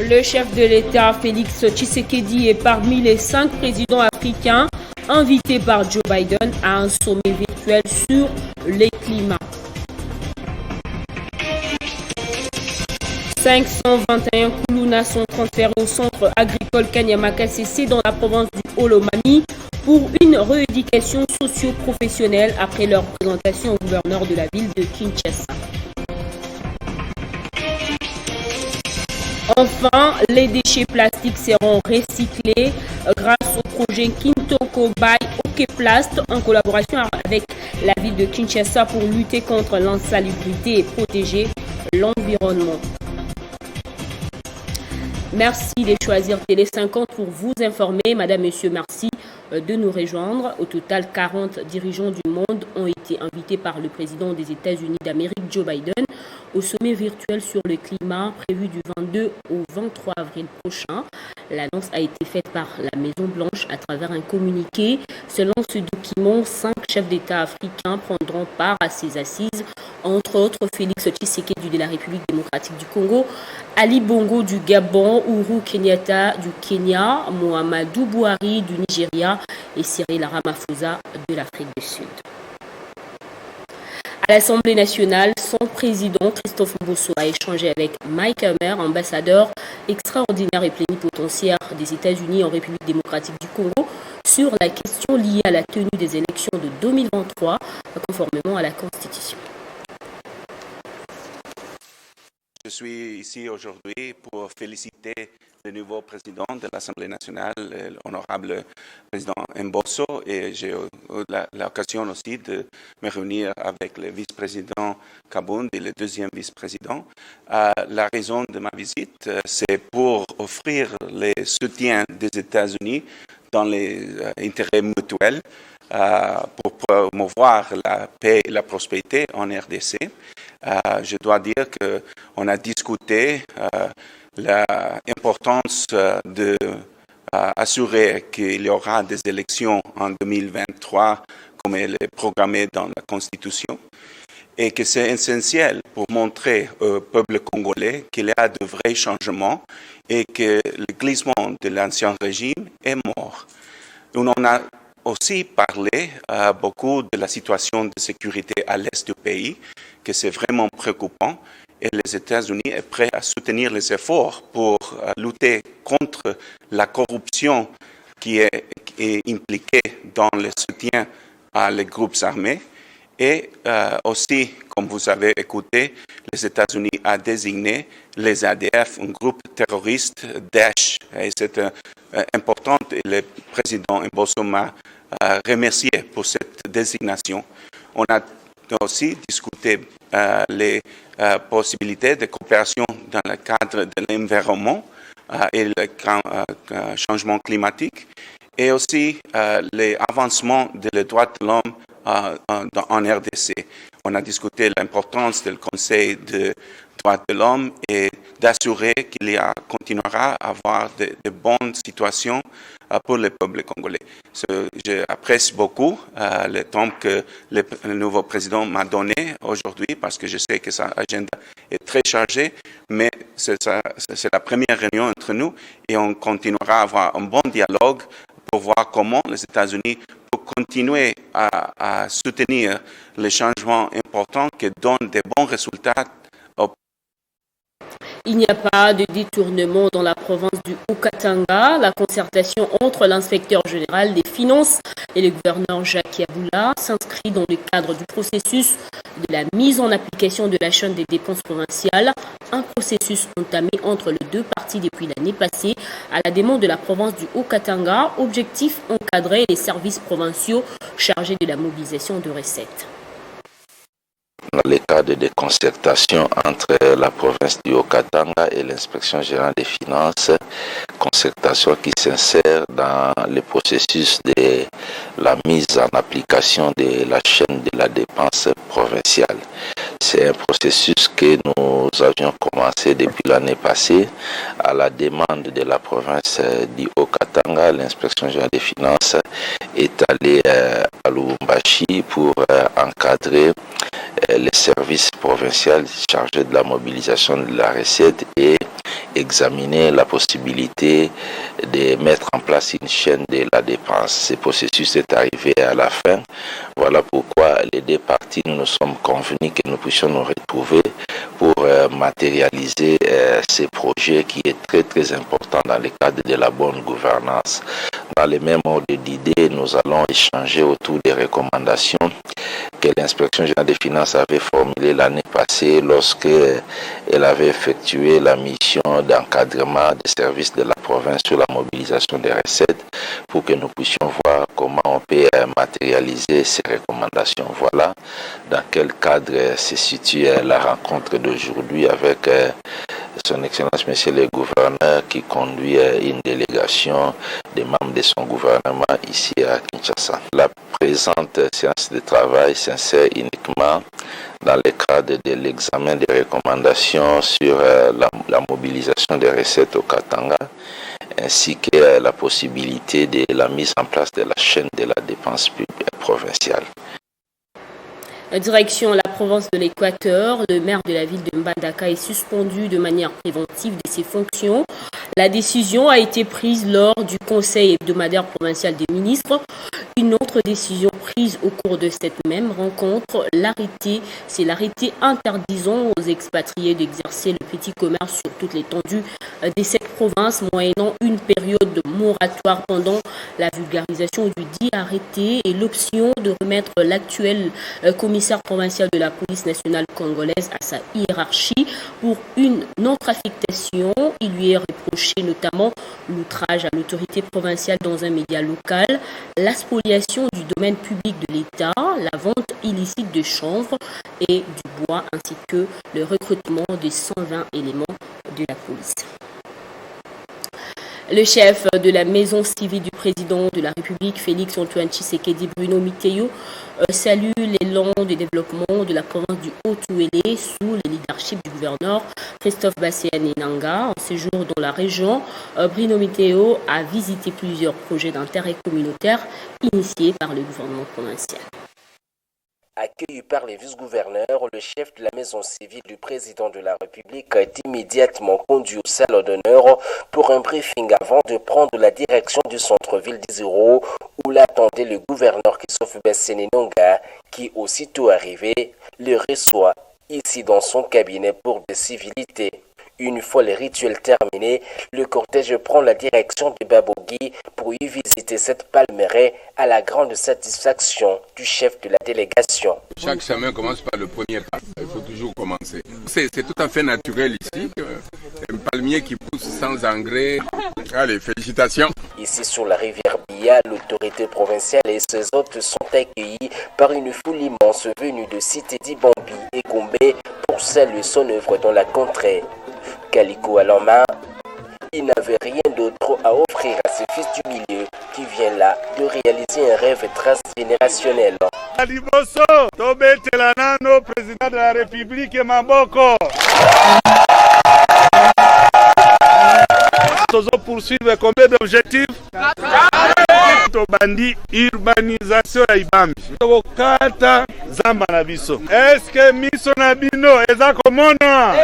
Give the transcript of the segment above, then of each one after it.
Le chef de l'État, Félix Tshisekedi, est parmi les 5 présidents africains invités par Joe Biden à un sommet virtuel sur les climats. 521 Koulouna sont transférés au centre agricole Kanyama-Kasese dans la province du Haut-Lomami pour une rééducation socio-professionnelle après leur présentation au gouverneur de la ville de Kinshasa. Enfin, les déchets plastiques seront recyclés grâce au projet Kintoko by Okeplast en collaboration avec la ville de Kinshasa pour lutter contre l'insalubrité et protéger l'environnement. Merci de choisir Télé 50 pour vous informer. Madame, Monsieur, merci de nous rejoindre. Au total, 40 dirigeants du monde ont été invités par le président des États-Unis d'Amérique, Joe Biden, au sommet virtuel sur le climat prévu du 22 au 23 avril prochain. L'annonce a été faite par la Maison-Blanche à travers un communiqué. Selon ce document, 5 chefs d'État africains prendront part à ces assises, entre autres Félix Tshisekedi de la République démocratique du Congo, Ali Bongo du Gabon, Uhuru Kenyatta du Kenya, Muhammadu Buhari du Nigeria et Cyril Ramaphosa de l'Afrique du Sud. À l'Assemblée nationale, son président Christophe Mbosso a échangé avec Mike Hammer, ambassadeur extraordinaire et plénipotentiaire des États-Unis en République démocratique du Congo, sur la question liée à la tenue des élections de 2023, conformément à la Constitution. Je suis ici aujourd'hui pour féliciter le nouveau président de l'Assemblée nationale, l'honorable président Mbosso, et j'ai eu l'occasion aussi de me réunir avec le vice-président Kabound et le deuxième vice-président. La raison de ma visite, c'est pour offrir le soutien des États-Unis dans les intérêts mutuels, pour promouvoir la paix et la prospérité en RDC. Je dois dire qu'on a discuté l'importance d'assurer qu'il y aura des élections en 2023 comme elle est programmée dans la Constitution et que c'est essentiel pour montrer au peuple congolais qu'il y a de vrais changements et que le glissement de l'ancien régime est mort. On en a aussi parlé beaucoup de la situation de sécurité à l'est du pays, que c'est vraiment préoccupant et les États-Unis sont prêts à soutenir les efforts pour lutter contre la corruption qui est impliquée dans le soutien à les groupes armés. Et aussi, comme vous avez écouté, les États-Unis ont désigné les ADF, un groupe terroriste Daesh. Et c'est important et le président Mbosso m'a remercié pour cette désignation. On a aussi discuté les possibilités de coopération dans le cadre de l'environnement et le changement climatique et aussi les avancements des droits de l'homme en RDC. On a discuté l'importance du Conseil des droits de l'homme et d'assurer qu'il continuera à avoir de bonnes situations pour le peuple congolais. J'apprécie beaucoup le temps que le nouveau président m'a donné aujourd'hui parce que je sais que sa agenda est très chargée, mais c'est la première réunion entre nous et on continuera à avoir un bon dialogue pour voir comment les États-Unis peuvent continuer à soutenir les changements importants qui donnent de bons résultats. Il n'y a pas de détournement dans la province du Haut-Katanga. La concertation entre l'inspecteur général des finances et le gouverneur Jacques Yabula s'inscrit dans le cadre du processus de la mise en application de la chaîne des dépenses provinciales, un processus entamé entre les deux parties depuis l'année passée à la demande de la province du Haut-Katanga. Objectif, encadrer les services provinciaux chargés de la mobilisation de recettes. Dans le cadre de concertation entre la province du Haut-Katanga et l'inspection générale des finances, concertation qui s'insère dans le processus de la mise en application de la chaîne de la dépense provinciale. C'est un processus que nous avions commencé depuis l'année passée à la demande de la province du Haut-Katanga. L'inspection générale des finances est allée à Lubumbashi pour encadrer les services provinciaux chargés de la mobilisation de la recette et examiner la possibilité de mettre en place une chaîne de la dépense. Ce processus est arrivé à la fin. Voilà pourquoi les deux parties, nous nous sommes convenus que nous puissions nous retrouver pour matérialiser ces projets qui est très très important dans le cadre de la bonne gouvernance. Dans les mêmes ordres d'idées, nous allons échanger autour des recommandations que l'inspection générale des finances avait formulées l'année passée lorsque elle avait effectué la mission d'encadrement des services de la province sur la mobilisation des recettes pour que nous puissions voir comment on peut matérialiser ces recommandations. Voilà dans quel cadre se situe la rencontre d'aujourd'hui avec son Excellence Monsieur le Gouverneur qui conduit une délégation des membres de son gouvernement ici à Kinshasa. La présente séance de travail s'insère uniquement dans le cadre de l'examen des recommandations sur la mobilisation des recettes au Katanga, ainsi que la possibilité de la mise en place de la chaîne de la dépense publique provinciale. Direction la province de l'Équateur, le maire de la ville de Mbandaka est suspendu de manière préventive de ses fonctions. La décision a été prise lors du Conseil hebdomadaire provincial des ministres. Une autre décision prise au cours de cette même rencontre, c'est l'arrêté interdisant aux expatriés d'exercer le petit commerce sur toute l'étendue de cette province, moyennant une période de moratoire pendant la vulgarisation du dit arrêté et l'option de remettre l'actuel commissaire provincial de la police nationale congolaise à sa hiérarchie pour une autre affectation. Il lui est reproché notamment l'outrage à l'autorité provinciale dans un média local, la spoliation du domaine public de l'État, la vente illicite de chanvre et du bois, ainsi que le recrutement de 120 éléments de la police. Le chef de la maison civile du président de la République, Félix Antoine Tshisekedi Bruno Miteyo, salue l'élan de développement de la province du Haut-Ouélé sous le leadership du gouverneur Christophe Bassiani-Nanga. En séjour dans la région, Bruno Miteyo a visité plusieurs projets d'intérêt communautaire initiés par le gouvernement provincial. Accueilli par les vice-gouverneurs, le chef de la maison civile du président de la République est immédiatement conduit au salon d'honneur pour un briefing avant de prendre la direction du centre-ville d'Iziro où l'attendait le gouverneur Christophe Bassiani-Nanga qui, aussitôt arrivé, le reçoit ici dans son cabinet pour des civilités. Une fois les rituels terminés, le cortège prend la direction de Babogui pour y visiter cette palmeraie à la grande satisfaction du chef de la délégation. Chaque chemin commence par le premier pas. Il faut toujours commencer. C'est tout à fait naturel ici. Un palmier qui pousse sans engrais. Allez, félicitations. Ici sur la rivière Bia, l'autorité provinciale et ses hôtes sont accueillis par une foule immense venue de Cité d'Ibambi et Gombe pour saluer son œuvre dans la contrée. Calico à la main, il n'avait rien d'autre à offrir à ses fils du milieu qui vient là de réaliser un rêve transgénérationnel. Aliboso, Tobé Telanano, président de la République et Mamboko. Nous poursuivre combien d'objectifs? Tobandi urbanisation à Ibambi. Tobokata Zamba na biso. Est-ce que miso na bino eza komona?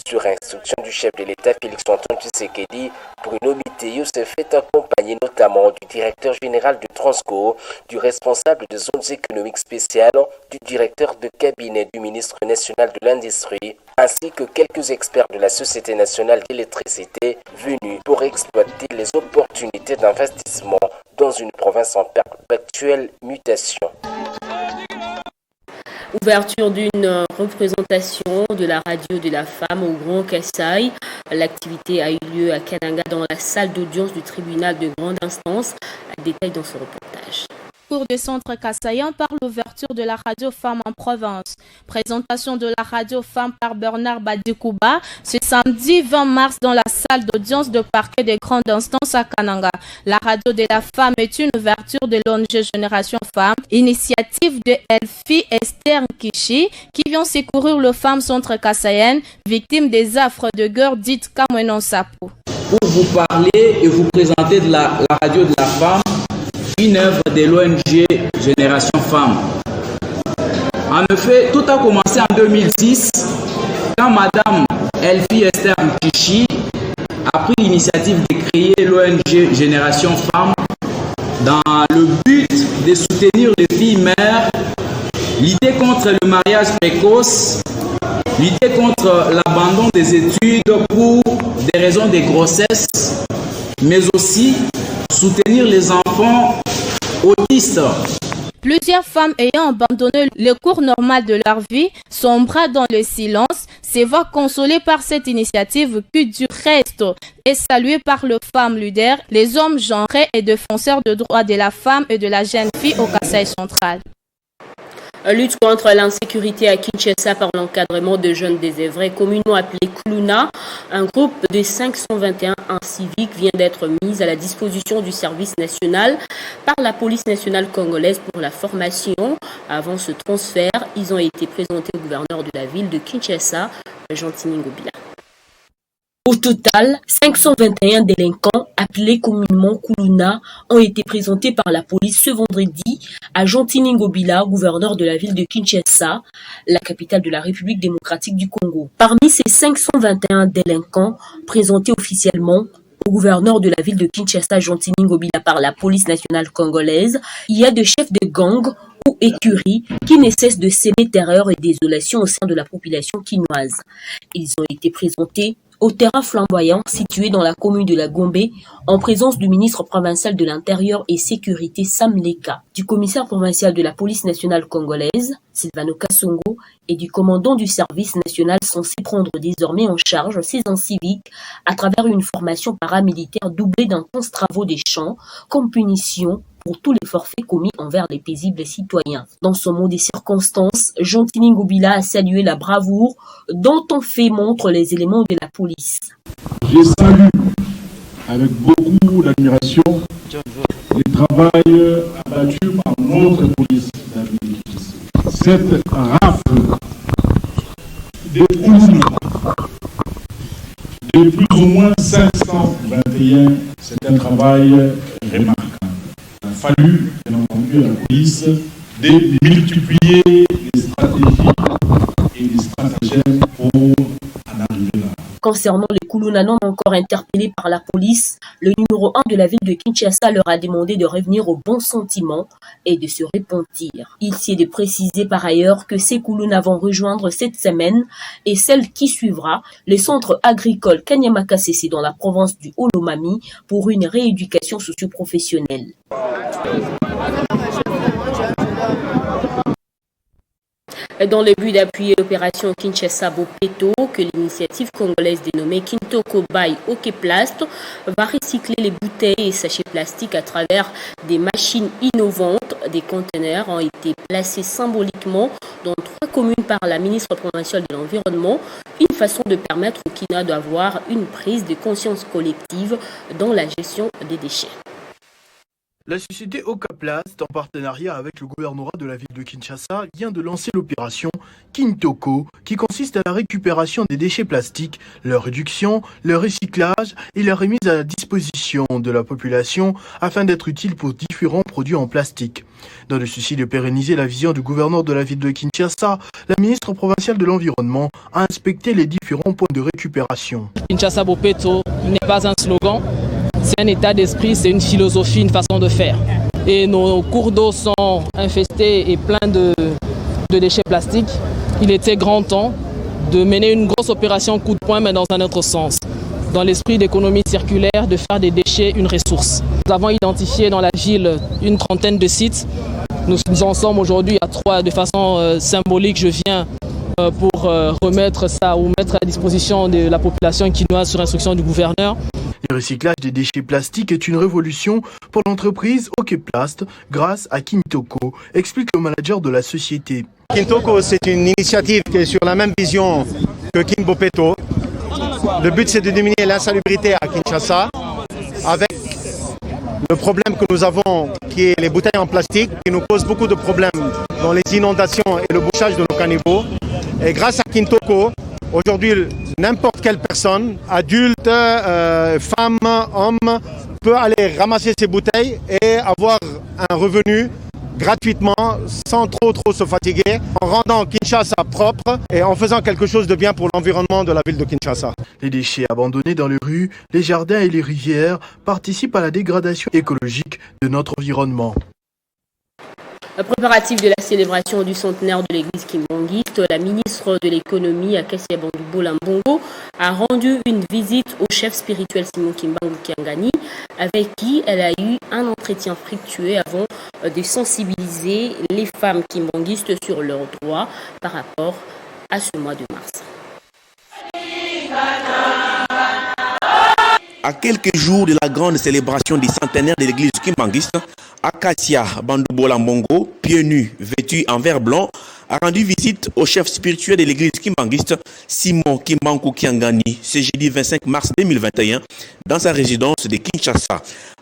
Sur instruction du chef de l'État Félix Antoine Tshisekedi, Bruno Miteyo s'est fait accompagner notamment du directeur général du Transco, du responsable des zones économiques spéciales, du directeur de cabinet du ministre national de l'Industrie, ainsi que quelques experts de la Société nationale d'électricité venus pour exploiter les opportunités d'investissement dans une province en perpétuelle mutation. Ouverture d'une représentation de la radio de la femme au Grand Kassai. L'activité a eu lieu à Kananga dans la salle d'audience du tribunal de grande instance. Détail dans ce reportage. Cours de centre Kassaïen par l'ouverture de la radio femme en province. Présentation de la radio femme par Bernard Badikouba ce samedi 20 mars dans la salle d'audience de parquet de grande instance à Kananga. La radio de la femme est une ouverture de l'ONG Génération Femme, initiative de Elfie Esther Kishi qui vient secourir les femmes centre Kassaïennes victimes des affres de guerre dites Kamwenon Sapo. Pour vous parler et vous présenter de la radio de la femme, une œuvre de l'ONG Génération Femme. En effet, tout a commencé en 2006 quand Madame Elfie Esther Mchichi a pris l'initiative de créer l'ONG Génération Femmes dans le but de soutenir les filles mères, lutter contre le mariage précoce, lutter contre l'abandon des études pour des raisons de grossesse, mais aussi soutenir les enfants autistes. Plusieurs femmes ayant abandonné le cours normal de leur vie sombrent dans le silence, se voient consolées par cette initiative qui du reste est saluée par les femmes leaders, les hommes genrés et défenseurs de droits de la femme et de la jeune fille au Kasaï central. Lutte contre l'insécurité à Kinshasa par l'encadrement de jeunes désœuvrés communaux appelés Kuluna. Un groupe de 521 civiques vient d'être mis à la disposition du service national par la police nationale congolaise pour la formation. Avant ce transfert, ils ont été présentés au gouverneur de la ville de Kinshasa, Gentini Ngobila. Au total, 521 délinquants, appelés communément Kuluna, ont été présentés par la police ce vendredi à Gentini Ngobila, gouverneur de la ville de Kinshasa, la capitale de la République démocratique du Congo. Parmi ces 521 délinquants présentés officiellement au gouverneur de la ville de Kinshasa, Gentini Ngobila, par la police nationale congolaise, il y a de chefs de gang ou écuries qui ne cessent de s'aimer terreur et désolation au sein de la population quinoise. Ils ont été présentés au terrain flamboyant situé dans la commune de la Gombe, en présence du ministre provincial de l'Intérieur et Sécurité Sam Leka, du commissaire provincial de la police nationale congolaise, Sylvano Kassongo, et du commandant du service national censé prendre désormais en charge ces civiques à travers une formation paramilitaire doublée d'intenses travaux des champs, comme punition pour tous les forfaits commis envers les paisibles citoyens. Dans son mot des circonstances, Gentini Ngobila a salué la bravoure dont on fait montre les éléments de la police. Je salue avec beaucoup d'admiration le travail abattu par notre police. Cette rafle de plus ou moins 521, c'est un travail remarquable. Il a fallu, bien entendu, à la police de multiplier les stratégies et les stratagèmes pour en arriver là. Concernant les Kuluna non encore interpellés par la police, le numéro 1 de la ville de Kinshasa leur a demandé de revenir au bon sentiment et de se repentir. Il s'y est de préciser par ailleurs que ces Kuluna vont rejoindre cette semaine et celle qui suivra le centre agricole Kanyamakasese dans la province du Olomami pour une rééducation socio-professionnelle. Dans le but d'appuyer l'opération Kinshasa Bopeto, que l'initiative congolaise dénommée Kintoko by Okeplast va recycler les bouteilles et sachets plastiques à travers des machines innovantes. Des conteneurs ont été placés symboliquement dans 3 communes par la ministre provinciale de l'Environnement, une façon de permettre au Kina d'avoir une prise de conscience collective dans la gestion des déchets. La société Okaplast, en partenariat avec le gouvernorat de la ville de Kinshasa, vient de lancer l'opération Kintoko, qui consiste à la récupération des déchets plastiques, leur réduction, leur recyclage et leur remise à la disposition de la population afin d'être utile pour différents produits en plastique. Dans le souci de pérenniser la vision du gouverneur de la ville de Kinshasa, la ministre provinciale de l'Environnement a inspecté les différents points de récupération. Kinshasa Bopeto n'est pas un slogan. C'est un état d'esprit, c'est une philosophie, une façon de faire. Et nos cours d'eau sont infestés et pleins de déchets plastiques. Il était grand temps de mener une grosse opération coup de poing, mais dans un autre sens. Dans l'esprit d'économie circulaire, de faire des déchets une ressource. Nous avons identifié dans la ville une trentaine de sites. Nous en sommes aujourd'hui à 3 de façon symbolique. Je viens pour remettre ça ou mettre à la disposition de la population quinoise sur instruction du gouverneur. Le recyclage des déchets plastiques est une révolution pour l'entreprise Okeplast grâce à Kintoko, explique le manager de la société. Kintoko, c'est une initiative qui est sur la même vision que Kinbopeto. Le but, c'est de diminuer l'insalubrité à Kinshasa avec le problème que nous avons, qui est les bouteilles en plastique, qui nous pose beaucoup de problèmes dans les inondations et le bouchage de nos caniveaux. Et grâce à Kintoko, aujourd'hui, n'importe quelle personne, adulte, femme, homme, peut aller ramasser ces bouteilles et avoir un revenu gratuitement, sans trop se fatiguer, en rendant Kinshasa propre et en faisant quelque chose de bien pour l'environnement de la ville de Kinshasa. Les déchets abandonnés dans les rues, les jardins et les rivières participent à la dégradation écologique de notre environnement. Préparatif de la célébration du centenaire de l'église kimbangiste, la ministre de l'économie Akasia Bandoubola Mbongo a rendu une visite au chef spirituel Simon Kimbangu Kiangani, avec qui elle a eu un entretien fructueux avant de sensibiliser les femmes kimbanguistes sur leurs droits par rapport à ce mois de mars. À quelques jours de la grande célébration du centenaire de l'église kimbangiste, Akasia Bandoubola Mbongo, pieds nus, vêtu en vert blanc, a rendu visite au chef spirituel de l'église kimbangiste, Simon Kimbangu Kiangani, ce jeudi 25 mars 2021, dans sa résidence de Kinshasa.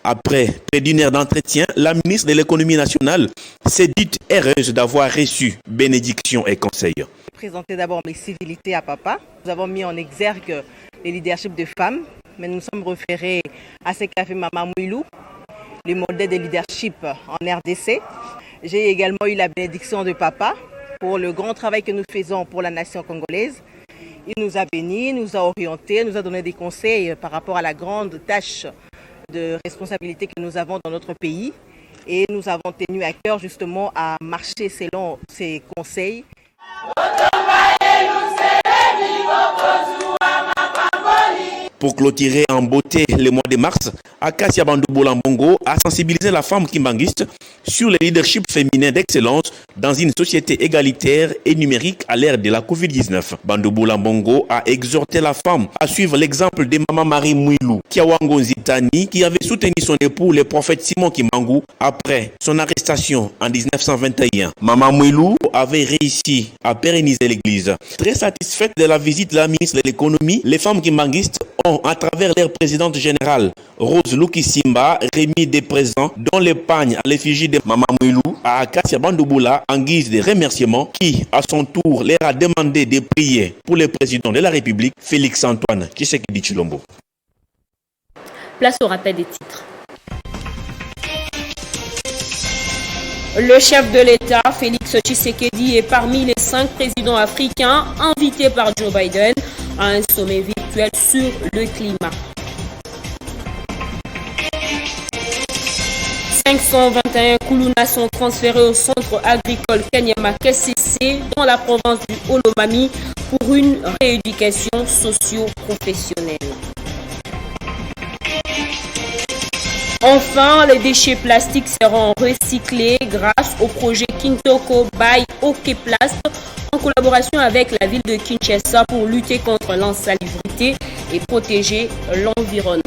Après près d'une heure d'entretien, la ministre de l'économie nationale s'est dite heureuse d'avoir reçu bénédiction et conseils. Présenter d'abord les civilités à papa. Nous avons mis en exergue les leaderships de femmes, mais nous sommes référés à ce qu'a fait Maman Mouilou, le modèle de leadership en RDC. J'ai également eu la bénédiction de papa pour le grand travail que nous faisons pour la nation congolaise. Il nous a bénis, nous a orientés, nous a donné des conseils par rapport à la grande tâche de responsabilité que nous avons dans notre pays. Et nous avons tenu à cœur justement à marcher selon ces conseils. Pour clôturer en beauté le mois de mars, Akasia Bandoubola Mbongo a sensibilisé la femme kimbangiste sur le leadership féminin d'excellence dans une société égalitaire et numérique à l'ère de la Covid-19. Bandoubola Mbongo a exhorté la femme à suivre l'exemple de Maman Marie Mouilou Kiawango Nzitani, qui avait soutenu son époux, le prophète Simon Kimbangu, après son arrestation en 1921. Maman Mouilou avait réussi à pérenniser l'église. Très satisfaite de la visite de la ministre de l'économie, les femmes kimbangistes ont, à travers leur présidente générale, Rose Lukisimba, remis des présents, dont l'épargne à l'effigie de Maman Mouilou à Akasia Bandoubola en guise de remerciement, qui, à son tour, leur a demandé de prier pour le président de la République, Félix Antoine Tshisekedi Tshilombo. Place au rappel des titres. Le chef de l'État, Félix Tshisekedi, est parmi les 5 présidents africains invités par Joe Biden à un sommet virtuel sur le climat. 521 Koulouna sont transférés au centre agricole Kanyama KCC dans la province du Olomami pour une rééducation socio-professionnelle. Enfin, les déchets plastiques seront recyclés grâce au projet Kintoko by Okeplast en collaboration avec la ville de Kinshasa pour lutter contre l'insalubrité et protéger l'environnement.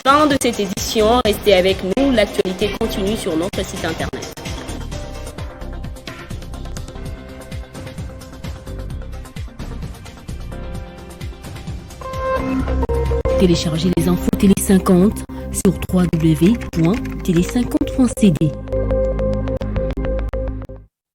Fin de cette édition, restez avec nous, l'actualité continue sur notre site internet. Téléchargez les infos Télé 50 sur www.télé50.cd.